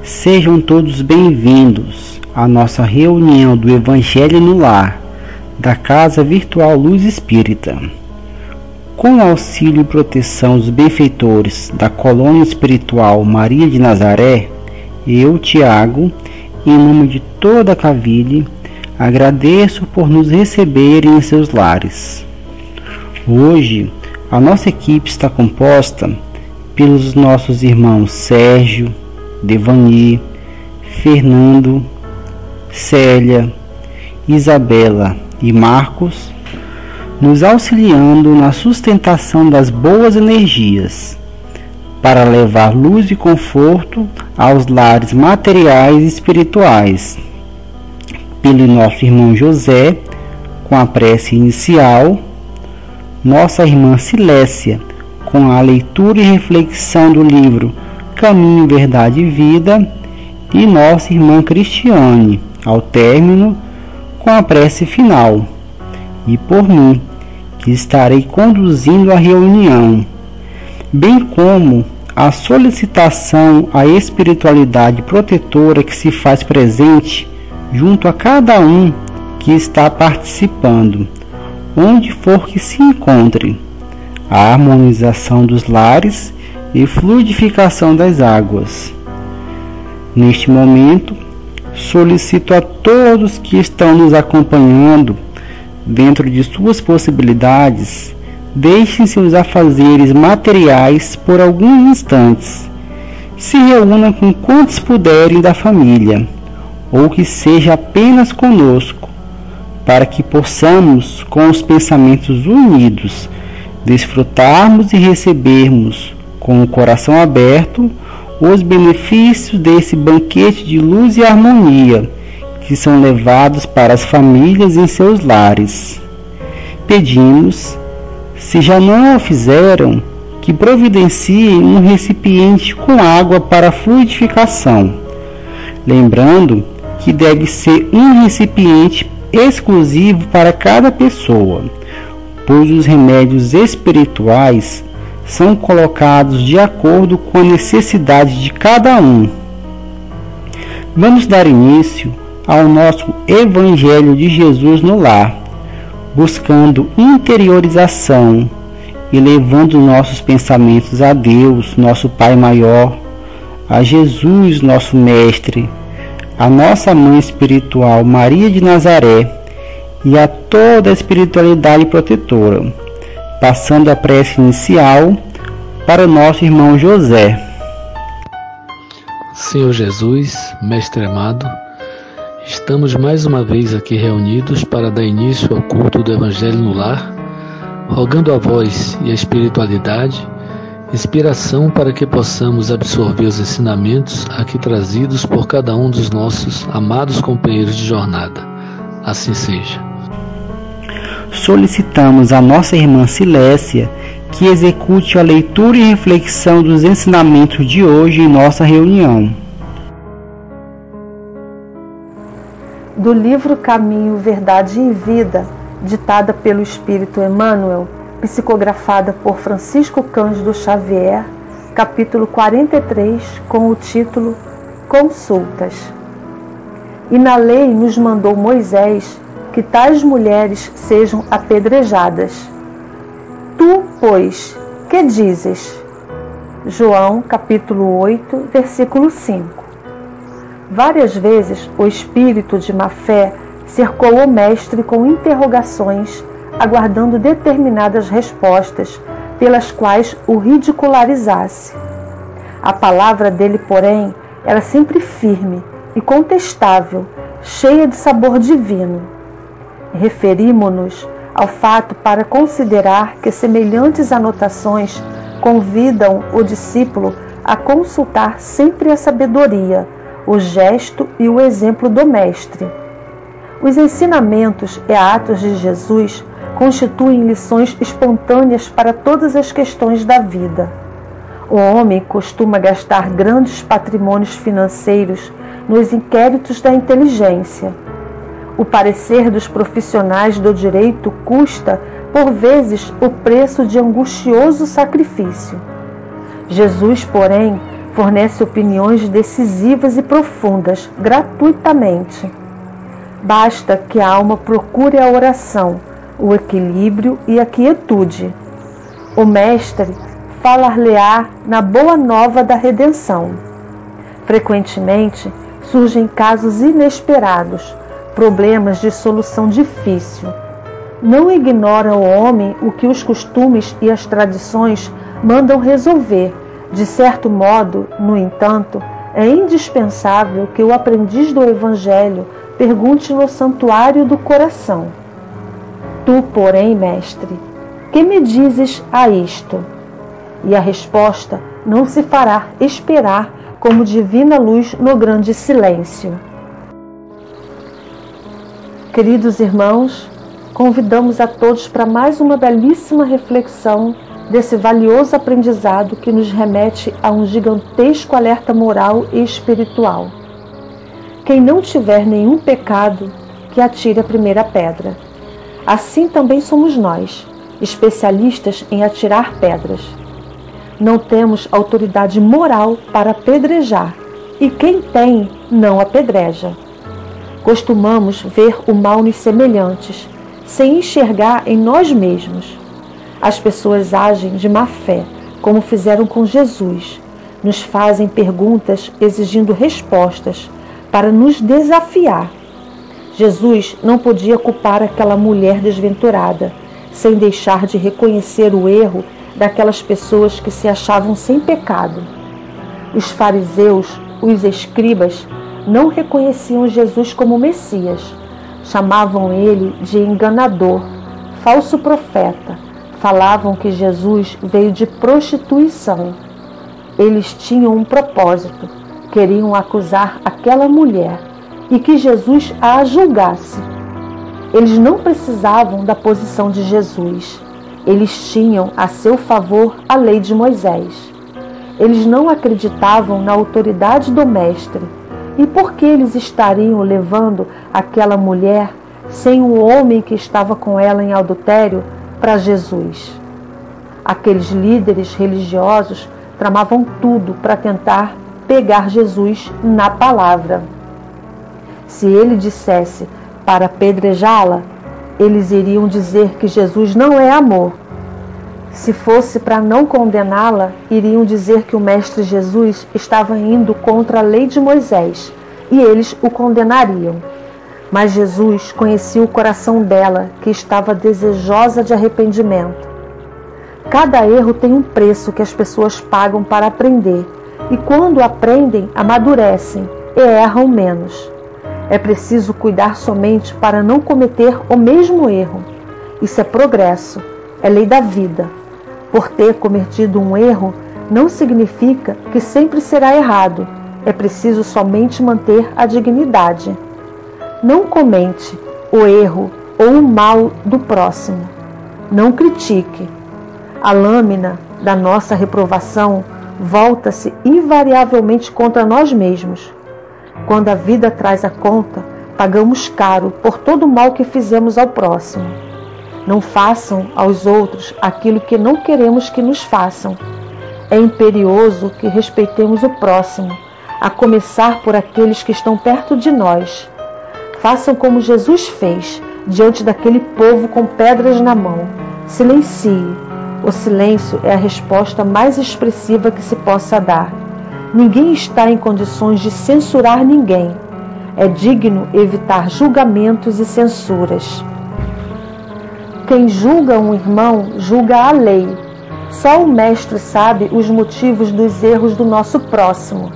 Sejam todos bem-vindos à nossa reunião do Evangelho no Lar, da Casa Virtual Luz Espírita. Com o auxílio e proteção dos benfeitores da Colônia Espiritual Maria de Nazaré, eu, Tiago, em nome de toda a Cavile, agradeço por nos receberem em seus lares. Hoje, a nossa equipe está composta pelos nossos irmãos Sérgio, Devani, Fernando, Célia, Isabela e Marcos, nos auxiliando na sustentação das boas energias, para levar luz e conforto aos lares materiais e espirituais. Pelo nosso irmão José, com a prece inicial, nossa irmã Silécia, com a leitura e reflexão do livro Caminho, Verdade e Vida, e nossa irmã Cristiane, ao término, com a prece final, e por mim, que estarei conduzindo a reunião, bem como a solicitação à espiritualidade protetora que se faz presente junto a cada um que está participando, onde for que se encontre, a harmonização dos lares e fluidificação das águas. Neste momento, solicito a todos que estão nos acompanhando, dentro de suas possibilidades, deixem seus afazeres materiais por alguns instantes. Se reúnam com quantos puderem da família, ou que seja apenas conosco, para que possamos, com os pensamentos unidos, desfrutarmos e recebermos, com o coração aberto, os benefícios desse banquete de luz e harmonia que são levados para as famílias em seus lares. Pedimos, se já não o fizeram, que providenciem um recipiente com água para fluidificação, lembrando que deve ser um recipiente exclusivo para cada pessoa, pois os remédios espirituais são colocados de acordo com a necessidade de cada um. Vamos dar início ao nosso Evangelho de Jesus no lar, buscando interiorização e levando nossos pensamentos a Deus, nosso Pai maior, a Jesus, nosso Mestre, a nossa Mãe espiritual Maria de Nazaré e a toda a espiritualidade protetora, passando a prece inicial para o nosso irmão José. Senhor Jesus, Mestre amado, estamos mais uma vez aqui reunidos para dar início ao culto do Evangelho no Lar, rogando a vós e a espiritualidade inspiração para que possamos absorver os ensinamentos aqui trazidos por cada um dos nossos amados companheiros de jornada. Assim seja. Solicitamos a nossa irmã Silécia que execute a leitura e reflexão dos ensinamentos de hoje em nossa reunião. Do livro Caminho, Verdade e Vida, ditada pelo Espírito Emmanuel, psicografada por Francisco Cândido Xavier, capítulo 43, com o título Consultas. E na lei nos mandou Moisés que tais mulheres sejam apedrejadas. Tu, pois, que dizes? João, capítulo 8, versículo 5. Várias vezes o espírito de má-fé cercou o mestre com interrogações, aguardando determinadas respostas pelas quais o ridicularizasse. A palavra dele, porém, era sempre firme e contestável, cheia de sabor divino. Referimo-nos ao fato para considerar que semelhantes anotações convidam o discípulo a consultar sempre a sabedoria, o gesto e o exemplo do Mestre. Os ensinamentos e atos de Jesus constituem lições espontâneas para todas as questões da vida. O homem costuma gastar grandes patrimônios financeiros nos inquéritos da inteligência. O parecer dos profissionais do direito custa, por vezes, o preço de angustioso sacrifício. Jesus, porém, Fornece opiniões decisivas e profundas, gratuitamente. Basta que a alma procure a oração, o equilíbrio e a quietude. O Mestre falar-lhe-á na boa nova da redenção. Frequentemente surgem casos inesperados, problemas de solução difícil. Não ignora o homem o que os costumes e as tradições mandam resolver. De certo modo, no entanto, é indispensável que o aprendiz do Evangelho pergunte no santuário do coração: Tu, porém, mestre, que me dizes a isto? E a resposta não se fará esperar como divina luz no grande silêncio. Queridos irmãos, convidamos a todos para mais uma belíssima reflexão desse valioso aprendizado que nos remete a um gigantesco alerta moral e espiritual. Quem não tiver nenhum pecado, que atire a primeira pedra. Assim também somos nós, especialistas em atirar pedras. Não temos autoridade moral para apedrejar, e quem tem, não apedreja. Costumamos ver o mal nos semelhantes, sem enxergar em nós mesmos. As pessoas agem de má fé, como fizeram com Jesus. Nos fazem perguntas exigindo respostas, para nos desafiar. Jesus não podia culpar aquela mulher desventurada, sem deixar de reconhecer o erro daquelas pessoas que se achavam sem pecado. Os fariseus, os escribas, não reconheciam Jesus como Messias. Chamavam ele de enganador, falso profeta. Falavam que Jesus veio de prostituição. Eles tinham um propósito, queriam acusar aquela mulher e que Jesus a julgasse. Eles não precisavam da posição de Jesus. Eles tinham a seu favor a lei de Moisés. Eles não acreditavam na autoridade do Mestre. E por que eles estariam levando aquela mulher, sem o homem que estava com ela em adultério, para Jesus? Aqueles líderes religiosos tramavam tudo para tentar pegar Jesus na palavra. Se ele dissesse para apedrejá-la, eles iriam dizer que Jesus não é amor. Se fosse para não condená-la, iriam dizer que o Mestre Jesus estava indo contra a lei de Moisés e eles o condenariam. Mas Jesus conhecia o coração dela, que estava desejosa de arrependimento. Cada erro tem um preço que as pessoas pagam para aprender, e quando aprendem, amadurecem e erram menos. É preciso cuidar somente para não cometer o mesmo erro. Isso é progresso, é lei da vida. Por ter cometido um erro, não significa que sempre será errado. É preciso somente manter a dignidade. Não comente o erro ou o mal do próximo. Não critique. A lâmina da nossa reprovação volta-se invariavelmente contra nós mesmos. Quando a vida traz a conta, pagamos caro por todo o mal que fizemos ao próximo. Não façam aos outros aquilo que não queremos que nos façam. É imperioso que respeitemos o próximo, a começar por aqueles que estão perto de nós. Façam como Jesus fez, diante daquele povo com pedras na mão. Silencie. O silêncio é a resposta mais expressiva que se possa dar. Ninguém está em condições de censurar ninguém. É digno evitar julgamentos e censuras. Quem julga um irmão, julga a lei. Só o Mestre sabe os motivos dos erros do nosso próximo.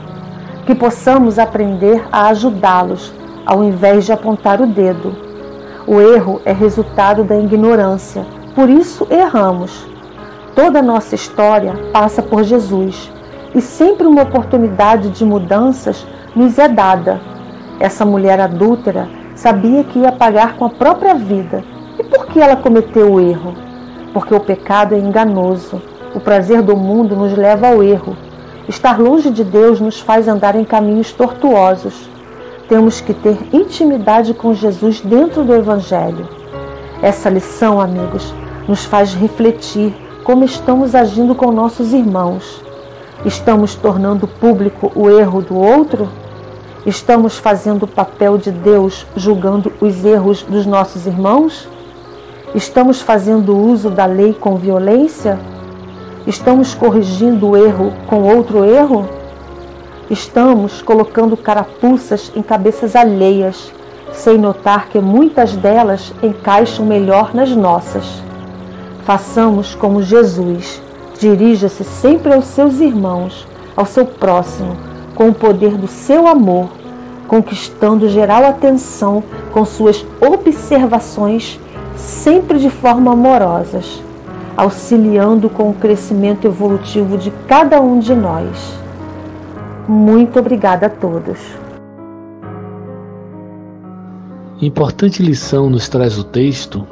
Que possamos aprender a ajudá-los, ao invés de apontar o dedo. O erro é resultado da ignorância, por isso erramos. Toda a nossa história passa por Jesus, e sempre uma oportunidade de mudanças nos é dada. Essa mulher adúltera sabia que ia pagar com a própria vida. E por que ela cometeu o erro? Porque o pecado é enganoso. O prazer do mundo nos leva ao erro. Estar longe de Deus nos faz andar em caminhos tortuosos. Temos que ter intimidade com Jesus dentro do Evangelho. Essa lição, amigos, nos faz refletir como estamos agindo com nossos irmãos. Estamos tornando público o erro do outro? Estamos fazendo o papel de Deus julgando os erros dos nossos irmãos? Estamos fazendo uso da lei com violência? Estamos corrigindo o erro com outro erro? Estamos colocando carapuças em cabeças alheias, sem notar que muitas delas encaixam melhor nas nossas. Façamos como Jesus, dirija-se sempre aos seus irmãos, ao seu próximo, com o poder do seu amor, conquistando geral atenção com suas observações, sempre de forma amorosas, auxiliando com o crescimento evolutivo de cada um de nós. Muito obrigada a todos. Importante lição nos traz o texto,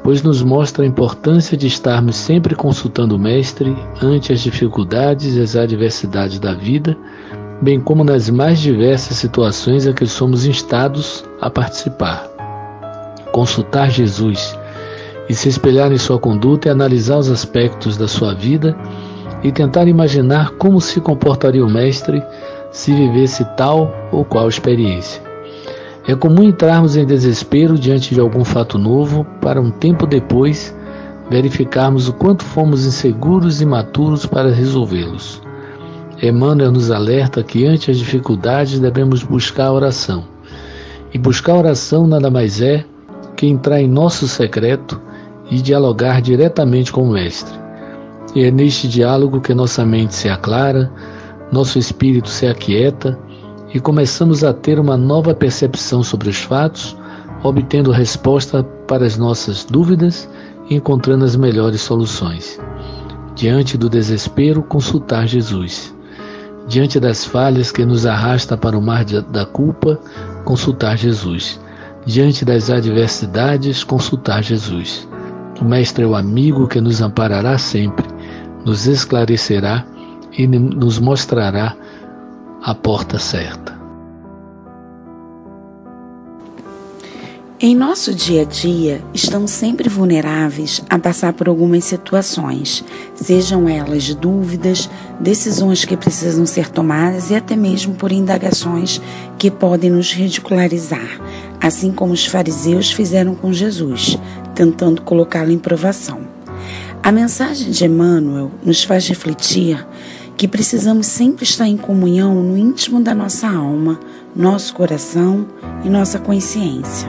pois nos mostra a importância de estarmos sempre consultando o Mestre ante as dificuldades e as adversidades da vida, bem como nas mais diversas situações em que somos instados a participar. Consultar Jesus e se espelhar em sua conduta e analisar os aspectos da sua vida e tentar imaginar como se comportaria o Mestre se vivesse tal ou qual experiência. É comum entrarmos em desespero diante de algum fato novo para um tempo depois verificarmos o quanto fomos inseguros e imaturos para resolvê-los. Emmanuel nos alerta que ante as dificuldades devemos buscar a oração. E buscar a oração nada mais é que entrar em nosso secreto e dialogar diretamente com o Mestre. E é neste diálogo que nossa mente se aclara, nosso espírito se aquieta e começamos a ter uma nova percepção sobre os fatos, obtendo resposta para as nossas dúvidas e encontrando as melhores soluções. Diante do desespero, consultar Jesus. Diante das falhas que nos arrasta para o mar da culpa, consultar Jesus. Diante das adversidades, consultar Jesus. O Mestre é o amigo que nos amparará sempre, nos esclarecerá e nos mostrará a porta certa. Em nosso dia a dia, estamos sempre vulneráveis a passar por algumas situações, sejam elas dúvidas, decisões que precisam ser tomadas e até mesmo por indagações que podem nos ridicularizar, assim como os fariseus fizeram com Jesus, tentando colocá-lo em provação. A mensagem de Emmanuel nos faz refletir que precisamos sempre estar em comunhão no íntimo da nossa alma, nosso coração e nossa consciência.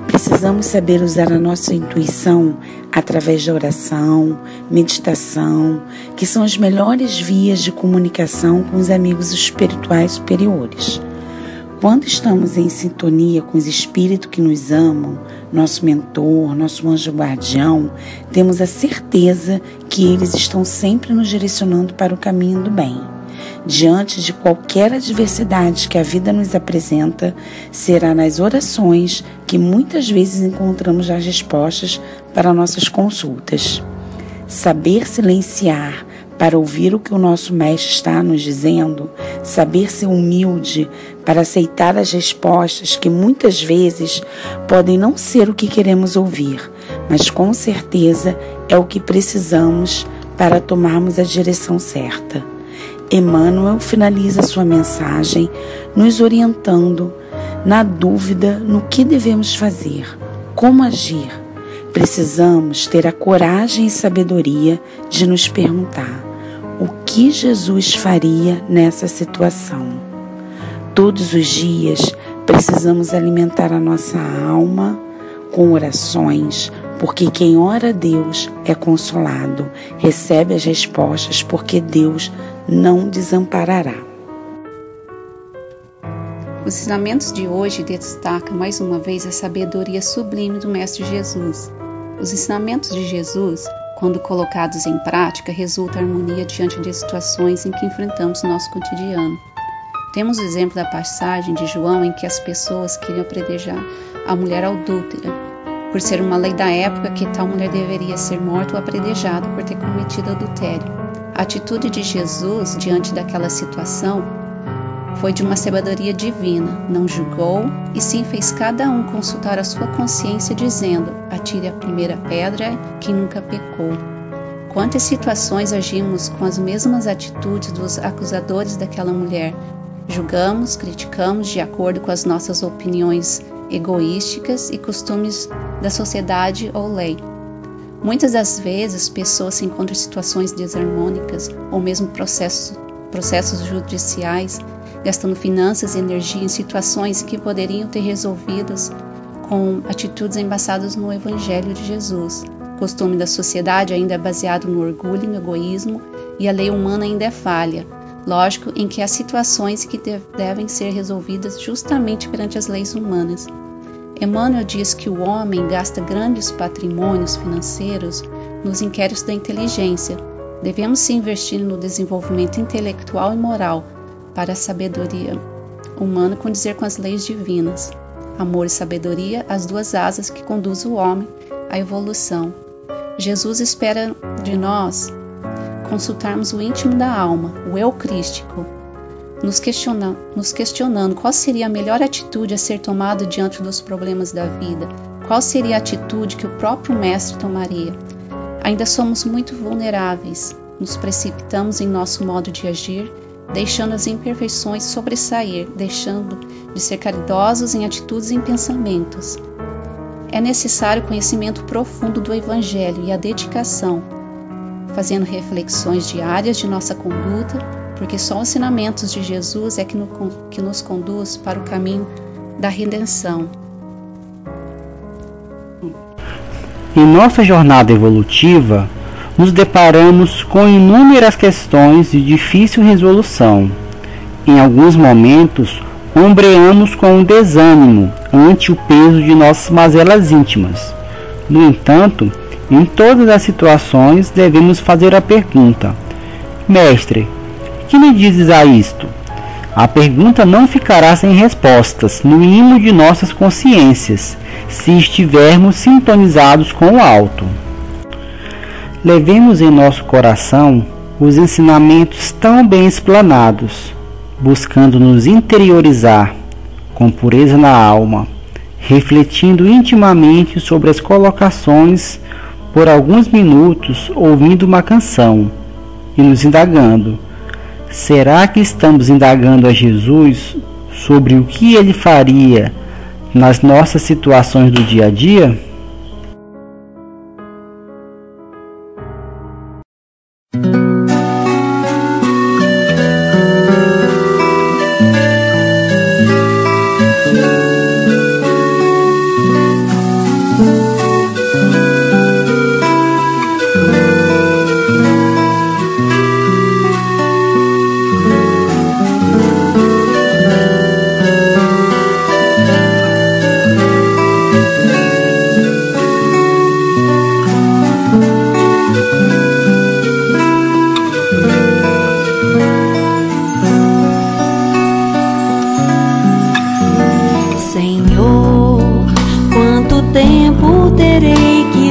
Precisamos saber usar a nossa intuição através da oração, meditação, que são as melhores vias de comunicação com os amigos espirituais superiores. Quando estamos em sintonia com os espíritos que nos amam, nosso mentor, nosso anjo guardião, temos a certeza que eles estão sempre nos direcionando para o caminho do bem. Diante de qualquer adversidade que a vida nos apresenta, será nas orações que muitas vezes encontramos as respostas para nossas consultas. Saber silenciar para ouvir o que o nosso Mestre está nos dizendo, saber ser humilde para aceitar as respostas que muitas vezes podem não ser o que queremos ouvir, mas com certeza é o que precisamos para tomarmos a direção certa. Emmanuel finaliza sua mensagem nos orientando na dúvida no que devemos fazer, como agir. Precisamos ter a coragem e sabedoria de nos perguntar o que Jesus faria nessa situação. Todos os dias precisamos alimentar a nossa alma com orações, porque quem ora a Deus é consolado, recebe as respostas, porque Deus não desamparará. Os ensinamentos de hoje destacam mais uma vez a sabedoria sublime do Mestre Jesus. Os ensinamentos de Jesus, quando colocados em prática, resultam em harmonia diante de situações em que enfrentamos no nosso cotidiano. Temos o exemplo da passagem de João em que as pessoas queriam apedrejar a mulher adúltera, por ser uma lei da época que tal mulher deveria ser morta ou apedrejada por ter cometido adultério. A atitude de Jesus diante daquela situação foi de uma sabedoria divina, não julgou e sim fez cada um consultar a sua consciência dizendo: atire a primeira pedra quem nunca pecou. Quantas situações agimos com as mesmas atitudes dos acusadores daquela mulher? Julgamos, criticamos de acordo com as nossas opiniões egoísticas e costumes da sociedade ou lei. Muitas das vezes, pessoas se encontram em situações desarmônicas ou mesmo processos judiciais, gastando finanças e energia em situações que poderiam ter resolvidas com atitudes embaçadas no Evangelho de Jesus. O costume da sociedade ainda é baseado no orgulho e no egoísmo, e a lei humana ainda é falha. Lógico em que há situações que devem ser resolvidas justamente perante as leis humanas. Emmanuel diz que o homem gasta grandes patrimônios financeiros nos inquéritos da inteligência. Devemos se investir no desenvolvimento intelectual e moral para a sabedoria humana condizer com as leis divinas. Amor e sabedoria, as duas asas que conduzem o homem à evolução. Jesus espera de nós consultarmos o íntimo da alma, o eu crístico, nos questionando qual seria a melhor atitude a ser tomada diante dos problemas da vida, qual seria a atitude que o próprio Mestre tomaria. Ainda somos muito vulneráveis, nos precipitamos em nosso modo de agir, deixando as imperfeições sobressair, deixando de ser caridosos em atitudes e em pensamentos. É necessário o conhecimento profundo do Evangelho e a dedicação, fazendo reflexões diárias de nossa conduta, porque só os ensinamentos de Jesus é que nos conduz para o caminho da redenção. Em nossa jornada evolutiva, nos deparamos com inúmeras questões de difícil resolução. Em alguns momentos, ombreamos com um desânimo ante o peso de nossas mazelas íntimas. No entanto, em todas as situações devemos fazer a pergunta: Mestre, que me dizes a isto? A pergunta não ficará sem respostas no imo de nossas consciências, se estivermos sintonizados com o alto. Levemos em nosso coração os ensinamentos tão bem explanados, buscando nos interiorizar com pureza na alma, refletindo intimamente sobre as colocações por alguns minutos, ouvindo uma canção e nos indagando: será que estamos indagando a Jesus sobre o que ele faria nas nossas situações do dia a dia?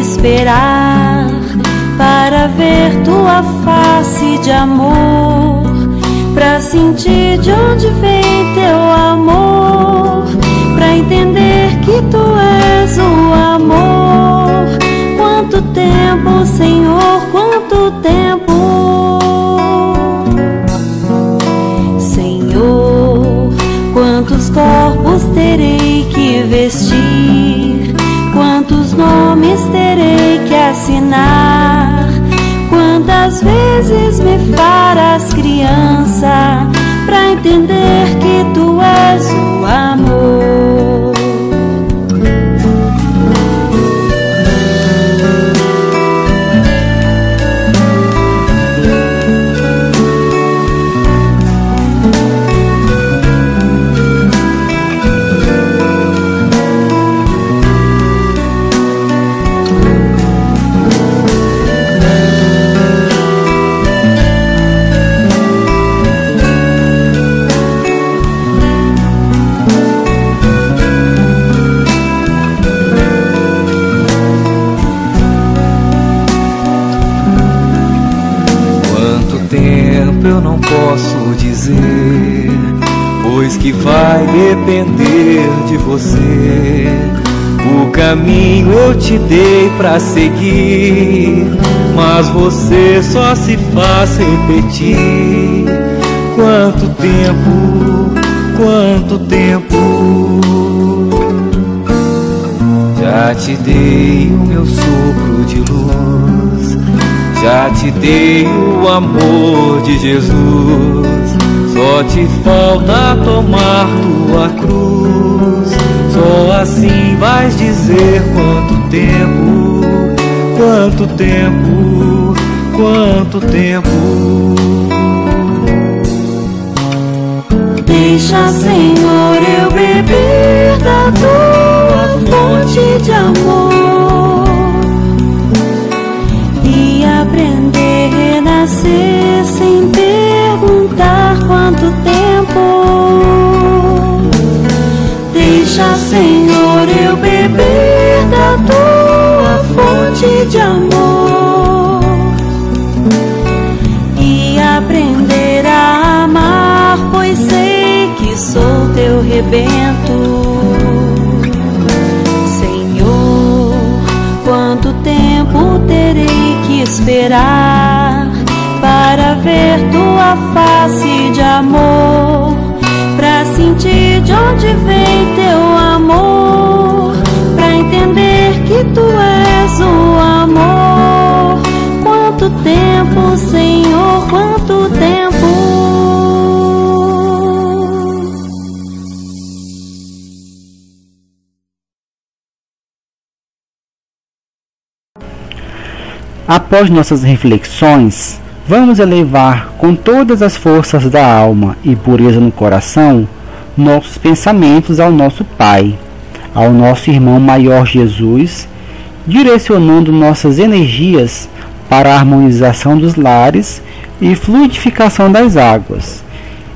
Esperar para ver tua face de amor, para sentir de onde vem teu amor, para entender que tu és o amor. Quanto tempo, Senhor, quanto tempo, Senhor, quantos corpos terei que vestir, quantos nomes terei que assinar, quantas vezes me farás criança, pra entender que tu és o amor. Eu não posso dizer, pois que vai depender de você. O caminho eu te dei pra seguir, mas você só se faz repetir. Quanto tempo, quanto tempo. Já te dei o meu sopro de luz, já te dei o amor de Jesus. Só te falta tomar tua cruz. Só assim vais dizer quanto tempo, quanto tempo, quanto tempo. Deixa, Senhor, eu beber da tua fonte de amor e aprender a renascer sem perguntar quanto tempo. Deixa, Senhor, eu beber da tua fonte de amor e aprender a amar, pois sei que sou teu rebento. Senhor, quanto tempo terei que esperar para ver tua face de amor, pra sentir de onde vem teu amor, pra entender que tu és o amor. Quanto tempo, Senhor, quanto tempo. Após nossas reflexões, vamos elevar com todas as forças da alma e pureza no coração nossos pensamentos ao nosso Pai, ao nosso irmão maior Jesus, direcionando nossas energias para a harmonização dos lares e fluidificação das águas,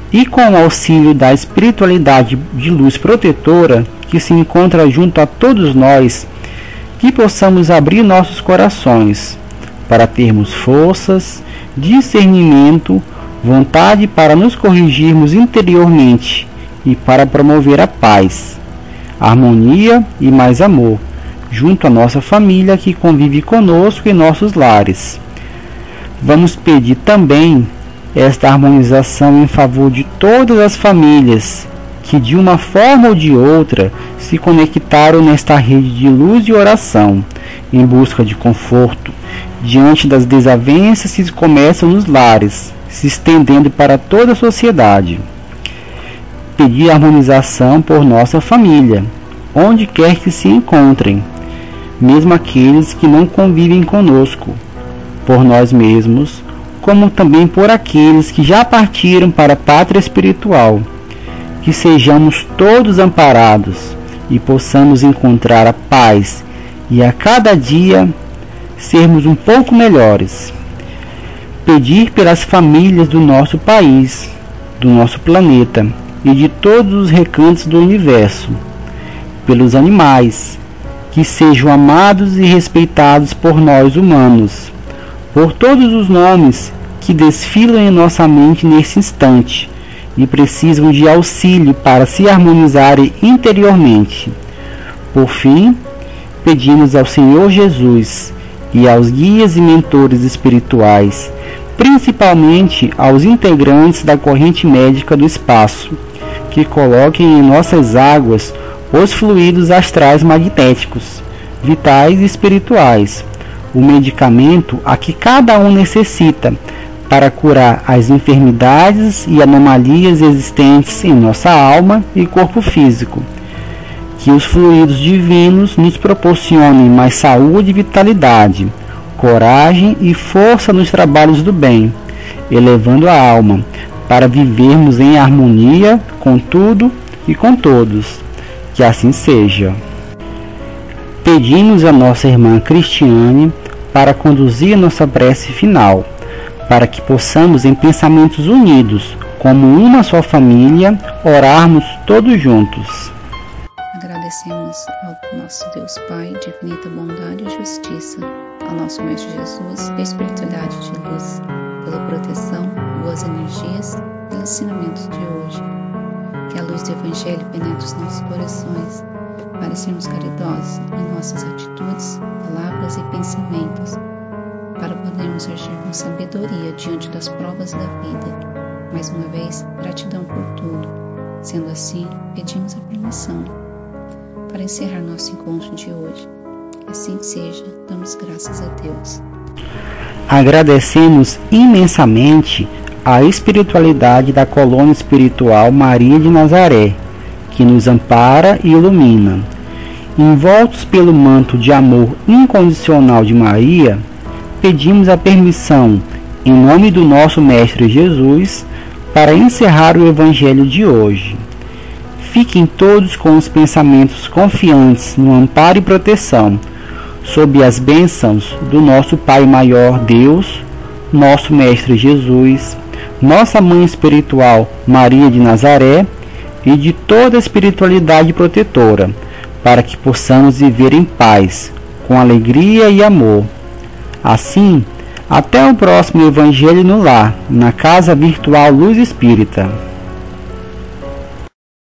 e com o auxílio da espiritualidade de luz protetora que se encontra junto a todos nós, que possamos abrir nossos corações para termos forças, discernimento, vontade para nos corrigirmos interiormente e para promover a paz, harmonia e mais amor, junto à nossa família que convive conosco em nossos lares. Vamos pedir também esta harmonização em favor de todas as famílias que de uma forma ou de outra se conectaram nesta rede de luz e oração, em busca de conforto, diante das desavenças que começam nos lares, se estendendo para toda a sociedade. Pedir harmonização por nossa família, onde quer que se encontrem, mesmo aqueles que não convivem conosco, por nós mesmos, como também por aqueles que já partiram para a pátria espiritual, que sejamos todos amparados e possamos encontrar a paz e a cada dia sermos um pouco melhores. Pedir pelas famílias do nosso país, do nosso planeta e de todos os recantos do universo, pelos animais, que sejam amados e respeitados por nós humanos, por todos os nomes que desfilam em nossa mente nesse instante e precisam de auxílio para se harmonizarem interiormente. Por fim, pedimos ao Senhor Jesus e aos guias e mentores espirituais, principalmente aos integrantes da corrente médica do espaço, que coloquem em nossas águas os fluidos astrais magnéticos, vitais e espirituais, o medicamento a que cada um necessita para curar as enfermidades e anomalias existentes em nossa alma e corpo físico. Que os fluidos divinos nos proporcionem mais saúde e vitalidade, coragem e força nos trabalhos do bem, elevando a alma para vivermos em harmonia com tudo e com todos. Que assim seja. Pedimos a nossa irmã Cristiane para conduzir nossa prece final, para que possamos, em pensamentos unidos, como uma só família, orarmos todos juntos. Agradecemos ao nosso Deus Pai de infinita bondade e justiça, ao nosso Mestre Jesus, a espiritualidade de luz, pela proteção, boas energias e pelos ensinamentos de hoje. Que a luz do Evangelho penetre os nossos corações para sermos caridosos em nossas atitudes, palavras e pensamentos, para podermos agir com sabedoria diante das provas da vida. Mais uma vez, gratidão por tudo. Sendo assim, pedimos a permissão para encerrar nosso encontro de hoje. Que assim seja, damos graças a Deus. Agradecemos imensamente a espiritualidade da colônia espiritual Maria de Nazaré, que nos ampara e ilumina. Envoltos pelo manto de amor incondicional de Maria, pedimos a permissão, em nome do nosso Mestre Jesus, para encerrar o Evangelho de hoje. Fiquem todos com os pensamentos confiantes no amparo e proteção, sob as bênçãos do nosso Pai Maior Deus, nosso Mestre Jesus, nossa Mãe Espiritual Maria de Nazaré e de toda a espiritualidade protetora, para que possamos viver em paz, com alegria e amor. Assim, até o próximo Evangelho no Lar, na Casa Virtual Luz Espírita.